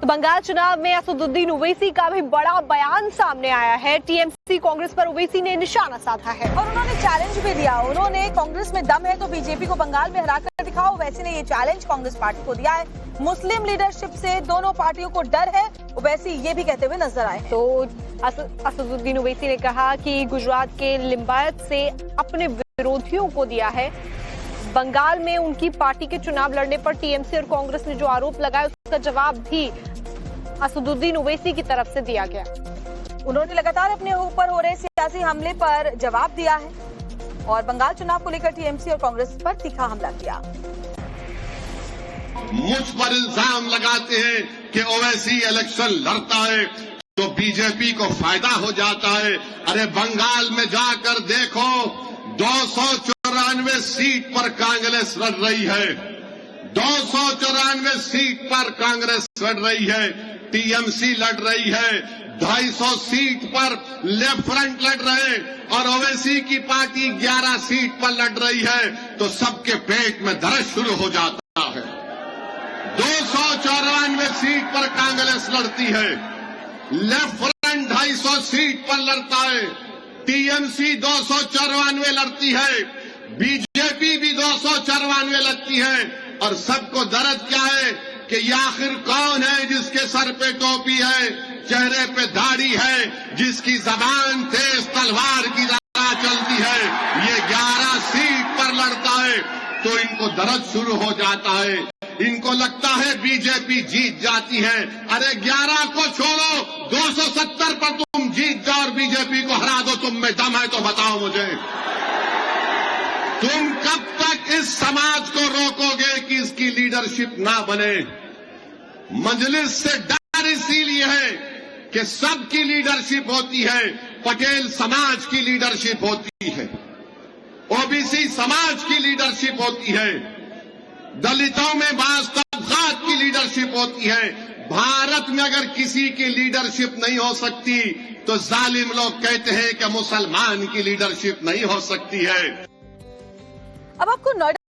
तो बंगाल चुनाव में असदुद्दीन ओवैसी का भी बड़ा बयान सामने आया है। टीएमसी कांग्रेस पर ओवैसी ने निशाना साधा है और उन्होंने चैलेंज भी दिया। उन्होंने कांग्रेस में दम है तो बीजेपी को बंगाल में हराकर दिखाओ। ओवैसी ने ये चैलेंज कांग्रेस पार्टी को दिया है। मुस्लिम लीडरशिप से दोनों पार्टियों को डर है, ओवैसी ये भी कहते हुए नजर आए। तो असदुद्दीन ओवैसी ने कहा कि गुजरात के लिंबायत से अपने विरोधियों को दिया है। बंगाल में उनकी पार्टी के चुनाव लड़ने पर टीएमसी और कांग्रेस ने जो आरोप लगाया उसका जवाब भी असदुद्दीन ओवैसी की तरफ से दिया गया। उन्होंने लगातार अपने ऊपर हो रहे सियासी हमले पर जवाब दिया है और बंगाल चुनाव को लेकर टीएमसी और कांग्रेस पर तीखा हमला किया। मुझ पर इल्जाम लगाते हैं कि ओवैसी इलेक्शन लड़ता है तो बीजेपी को फायदा हो जाता है। अरे बंगाल में जाकर देखो, 294 सीट पर कांग्रेस लड़ रही है। 294 सीट पर कांग्रेस लड़ रही है, टीएमसी लड़ रही है। 250 सीट पर लेफ्ट फ्रंट लड़ रहे हैं और ओवैसी की पार्टी 11 सीट पर लड़ रही है। तो सबके पेट में दर्द शुरू हो जाता है। 294 सीट पर कांग्रेस लड़ती है, लेफ्ट फ्रंट 250 सीट पर लड़ता है, टीएमसी 294 लड़ती है, बीजेपी भी 294 लड़ती है। और सबको दर्द क्या है कि ये आखिर कौन है जिसके सर पे टोपी है, चेहरे पे दाढ़ी है, जिसकी जबान तेज तलवार की तरह चलती है। ये 11 सीट पर लड़ता है तो इनको दर्द शुरू हो जाता है। इनको लगता है बीजेपी जीत जाती है। अरे 11 को छोड़ो, 270 पर तुम जीत जाओ और बीजेपी को हरा दो, तुम में दम है तो बताओ मुझे। तुम कब तक इस समाज को रोकोगे कि इसकी लीडरशिप ना बने? मजलिस से डर इसीलिए है कि सबकी लीडरशिप होती है, पटेल समाज की लीडरशिप होती है, ओबीसी समाज की लीडरशिप होती है, दलितों में बास तबकात की लीडरशिप होती है। भारत में अगर किसी की लीडरशिप नहीं हो सकती तो जालिम लोग कहते हैं कि मुसलमान की लीडरशिप नहीं हो सकती है। अब आपको नोएडा